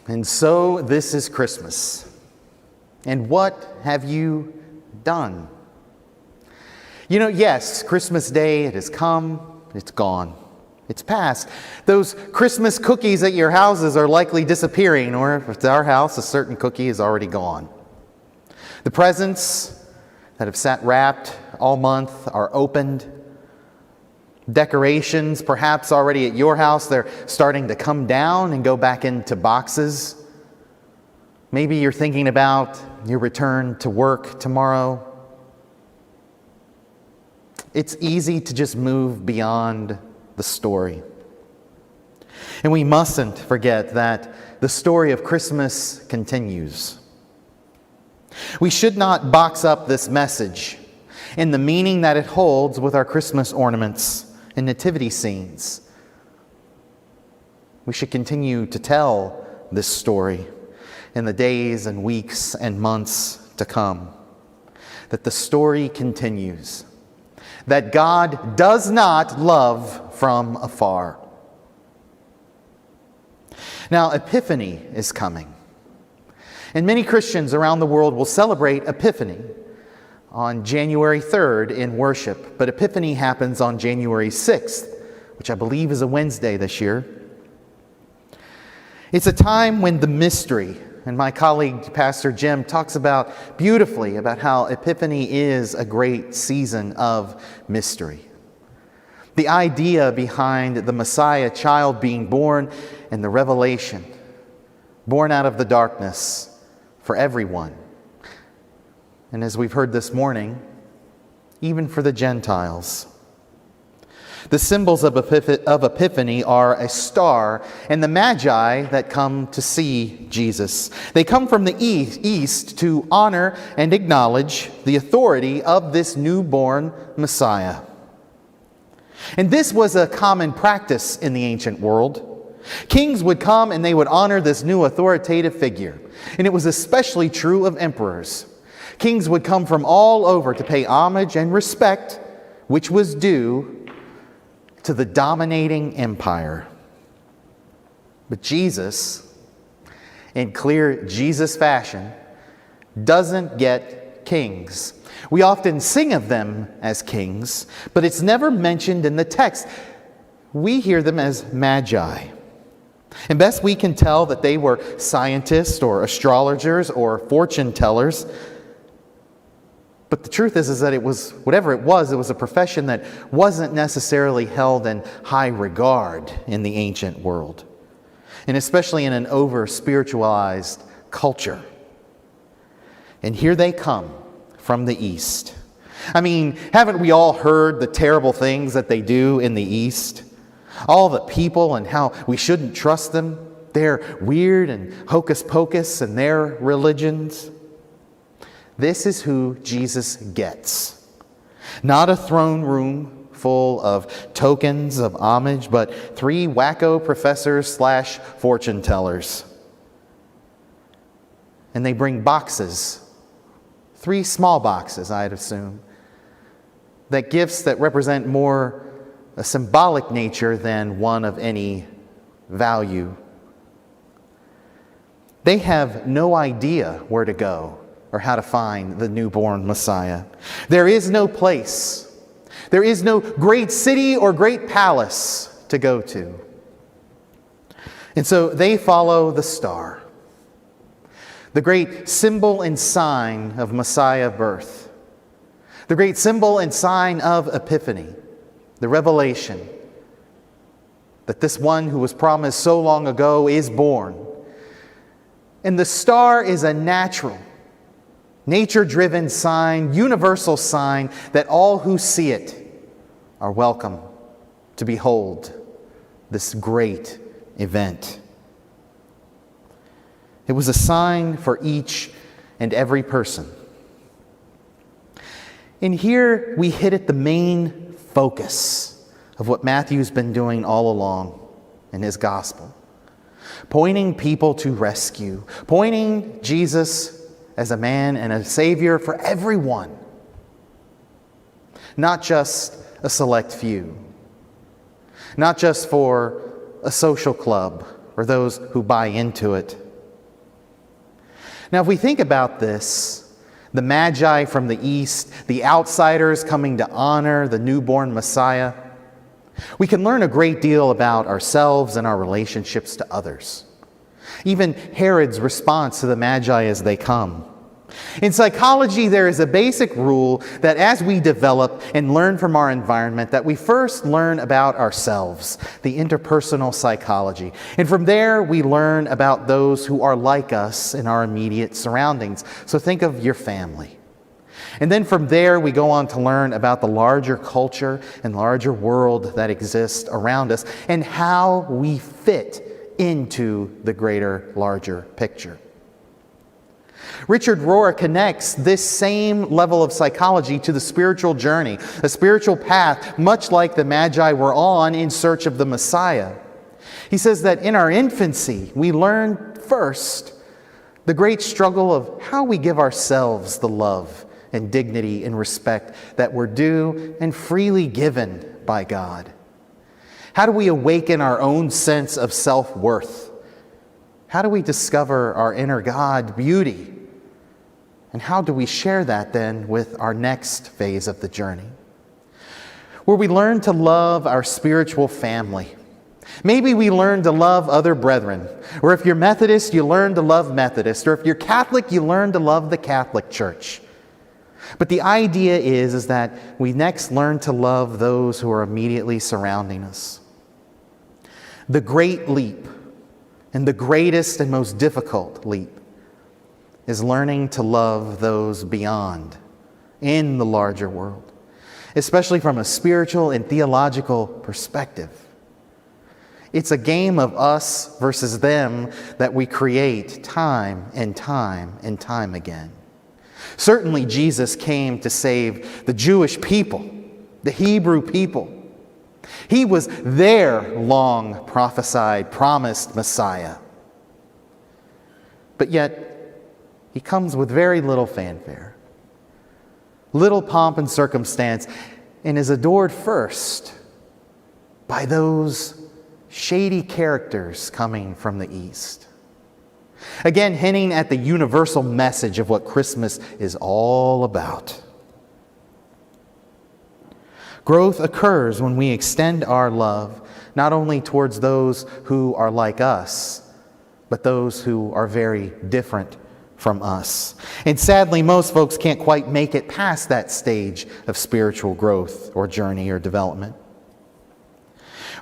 And so this is Christmas. And what have you done? Yes, Christmas Day, it has come, it's gone, it's past. Those Christmas cookies at your houses are likely disappearing, or if it's our house, a certain cookie is already gone. The presents that have sat wrapped all month are opened. Decorations, perhaps already at your house, they're starting to come down and go back into boxes. Maybe you're thinking about your return to work tomorrow. It's easy to just move beyond the story. And we mustn't forget that the story of Christmas continues. We should not box up this message in the meaning that it holds with our Christmas ornaments and nativity scenes. We should continue to tell this story in the days and weeks and months to come. That the story continues. That God does not love from afar. Now, Epiphany is coming. And many Christians around the world will celebrate Epiphany on January 3rd in worship. But Epiphany happens on January 6th, which I believe is a Wednesday this year. It's a time when the mystery, and my colleague Pastor Jim talks beautifully about how Epiphany is a great season of mystery. The idea behind the Messiah child being born and the revelation, born out of the darkness for everyone. And as we've heard this morning, even for the Gentiles. The symbols of Epiphany are a star and the Magi that come to see Jesus. They come from the east to honor and acknowledge the authority of this newborn Messiah. And this was a common practice in the ancient world. Kings would come and they would honor this new authoritative figure. And it was especially true of emperors. Kings would come from all over to pay homage and respect, which was due to the dominating empire. But Jesus, in clear Jesus fashion, doesn't get kings. We often sing of them as kings, but it's never mentioned in the text. We hear them as magi. And best we can tell that they were scientists or astrologers or fortune tellers. But the truth is that it was, whatever it was a profession that wasn't necessarily held in high regard in the ancient world. And especially in an over-spiritualized culture. And here they come from the East. I mean, haven't we all heard the terrible things that they do in the East? All the people and how we shouldn't trust them. Their weird and hocus pocus and their religions. This is who Jesus gets. Not a throne room full of tokens of homage, but 3 wacko professors / fortune tellers. And they bring boxes, 3 small boxes, I'd assume, that gifts that represent more a symbolic nature than one of any value. They have no idea where to go or how to find the newborn Messiah. There is no place. There is no great city or great palace to go to. And so they follow the star, the great symbol and sign of Messiah birth, the great symbol and sign of Epiphany, the revelation that this one who was promised so long ago is born. And the star is a nature-driven sign, universal sign that all who see it are welcome to behold this great event. It was a sign for each and every person. And here we hit at the main focus of what Matthew's been doing all along in his gospel. Pointing people to rescue, pointing Jesus as a man and a Savior for everyone, not just a select few, not just for a social club or those who buy into it, Now, if we think about this, the Magi from the east, the outsiders coming to honor the newborn Messiah, we can learn a great deal about ourselves and our relationships to others. Even Herod's response to the Magi as they come. In psychology, there is a basic rule that as we develop and learn from our environment, that we first learn about ourselves, the interpersonal psychology. And from there, we learn about those who are like us in our immediate surroundings. So think of your family. And then from there, we go on to learn about the larger culture and larger world that exists around us and how we fit into the greater, larger picture. Richard Rohr connects this same level of psychology to the spiritual journey, a spiritual path much like the Magi were on in search of the Messiah. He says that in our infancy, we learn first the great struggle of how we give ourselves the love and dignity and respect that we're due and freely given by God. How do we awaken our own sense of self-worth? How do we discover our inner God beauty? And how do we share that then with our next phase of the journey? Where we learn to love our spiritual family. Maybe we learn to love other brethren. Or if you're Methodist, you learn to love Methodist. Or if you're Catholic, you learn to love the Catholic Church. But the idea is that we next learn to love those who are immediately surrounding us. The great leap, and the greatest and most difficult leap, is learning to love those beyond, in the larger world, especially from a spiritual and theological perspective. It's a game of us versus them that we create time and time and time again. Certainly Jesus came to save the Jewish people, the Hebrew people. He was their long prophesied, promised Messiah. But yet, he comes with very little fanfare, little pomp and circumstance, and is adored first by those shady characters coming from the east. Again, hinting at the universal message of what Christmas is all about. Growth occurs when we extend our love not only towards those who are like us, but those who are very different from us. And sadly, most folks can't quite make it past that stage of spiritual growth or journey or development.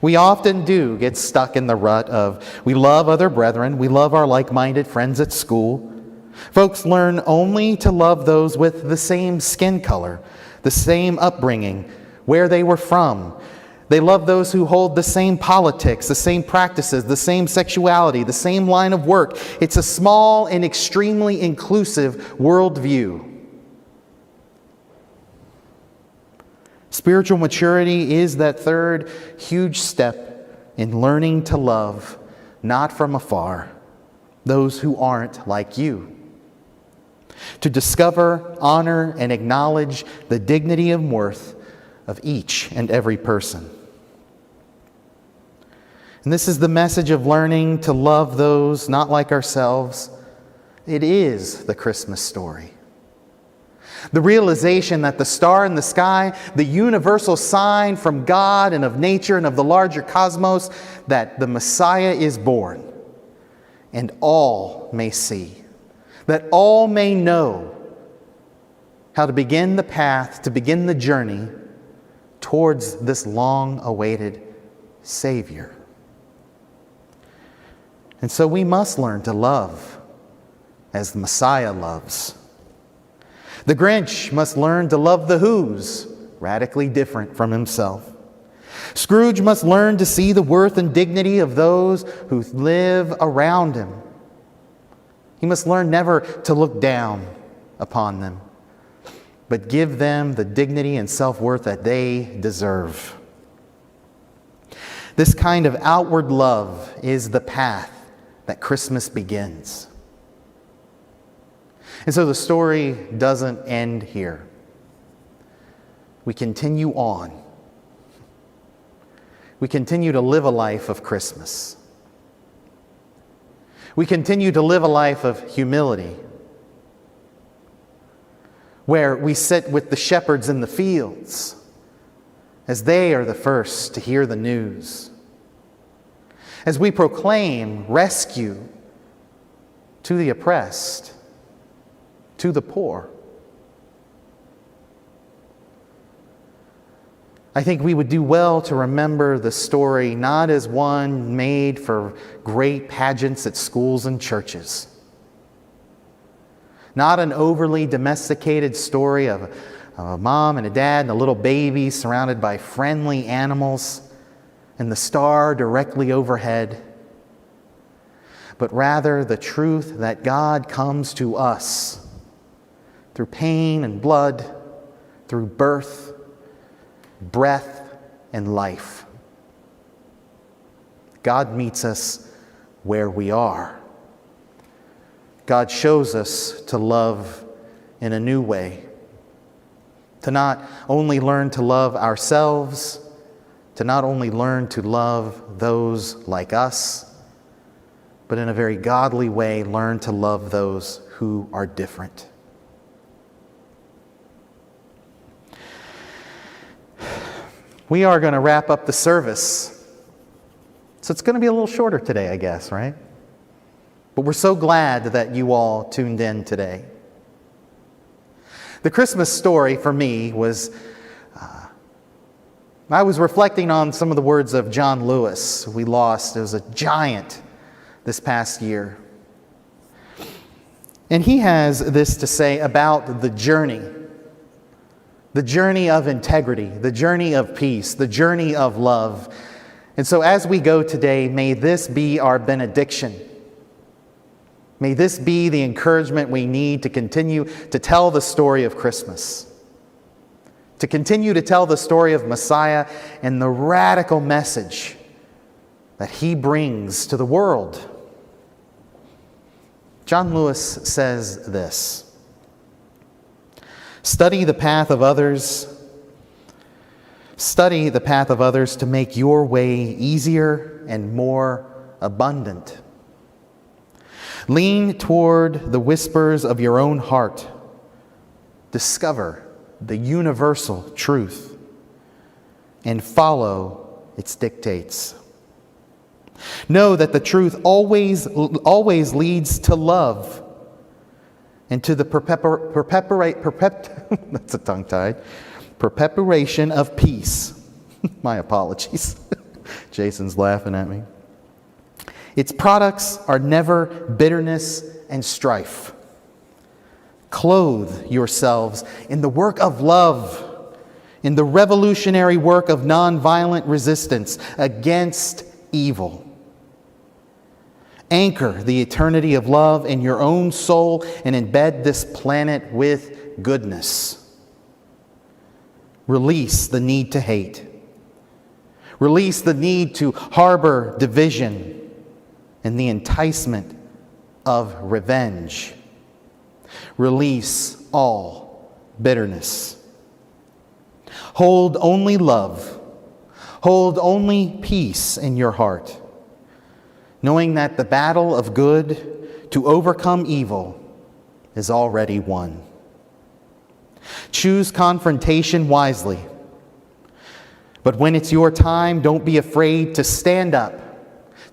We often do get stuck in the rut of we love other brethren, we love our like-minded friends at school. Folks learn only to love those with the same skin color, the same upbringing, where they were from. They love those who hold the same politics, the same practices, the same sexuality, the same line of work. It's a small and extremely inclusive worldview. Spiritual maturity is that third huge step in learning to love, not from afar, those who aren't like you. To discover, honor, and acknowledge the dignity and worth of each and every person. And this is the message of learning to love those not like ourselves. It is the Christmas story. The realization that the star in the sky, the universal sign from God and of nature and of the larger cosmos, that the Messiah is born, and all may see, that all may know how to begin the path, to begin the journey towards this long-awaited Savior. And so we must learn to love as the Messiah loves. The Grinch must learn to love the Who's, radically different from himself. Scrooge must learn to see the worth and dignity of those who live around him. He must learn never to look down upon them, but give them the dignity and self-worth that they deserve. This kind of outward love is the path that Christmas begins. And so the story doesn't end here. We continue on. We continue to live a life of Christmas. We continue to live a life of humility where we sit with the shepherds in the fields as they are the first to hear the news, as we proclaim rescue to the oppressed, to the poor. I think we would do well to remember the story not as one made for great pageants at schools and churches, not an overly domesticated story of a mom and a dad and a little baby surrounded by friendly animals and the star directly overhead, but rather the truth that God comes to us through pain and blood, through birth, breath, and life. God meets us where we are. God shows us to love in a new way, to not only learn to love ourselves, to not only learn to love those like us, but in a very godly way, learn to love those who are different. We are going to wrap up the service. So it's going to be a little shorter today, I guess, right? But we're so glad that you all tuned in today. The Christmas story for me was, I was reflecting on some of the words of John Lewis. We lost, it was a giant this past year. And he has this to say about the journey of integrity, the journey of peace, the journey of love. And so as we go today, may this be our benediction. May this be the encouragement we need to continue to tell the story of Christmas, to continue to tell the story of Messiah and the radical message that he brings to the world. John Lewis says this: Study the path of others to make your way easier and more abundant. Lean toward the whispers of your own heart. Discover the universal truth and follow its dictates. Know that the truth always leads to love and to the that's a tongue-tied, perpetuation of peace. My apologies. Jason's laughing at me. Its products are never bitterness and strife. Clothe yourselves in the work of love, in the revolutionary work of nonviolent resistance against evil. Anchor the eternity of love in your own soul and embed this planet with goodness. Release the need to hate. Release the need to harbor division and the enticement of revenge. Release all bitterness. Hold only love. Hold only peace in your heart, knowing that the battle of good to overcome evil is already won. Choose confrontation wisely. But when it's your time, don't be afraid to stand up,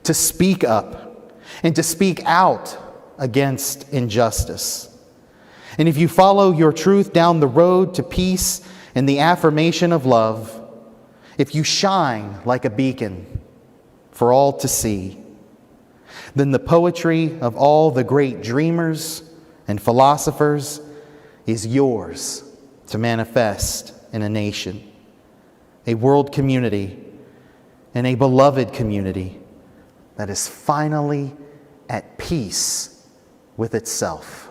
to speak up, and to speak out against injustice. And if you follow your truth down the road to peace and the affirmation of love, if you shine like a beacon for all to see, then the poetry of all the great dreamers and philosophers is yours to manifest in a nation, a world community, and a beloved community that is finally at peace with itself.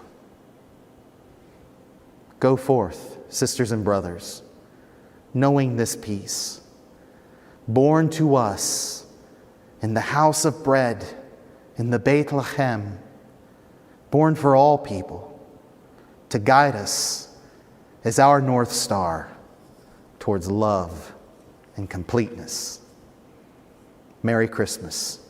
Go forth, sisters and brothers, knowing this peace, born to us in the house of bread, in the Bethlehem, born for all people, to guide us as our North Star towards love and completeness. Merry Christmas.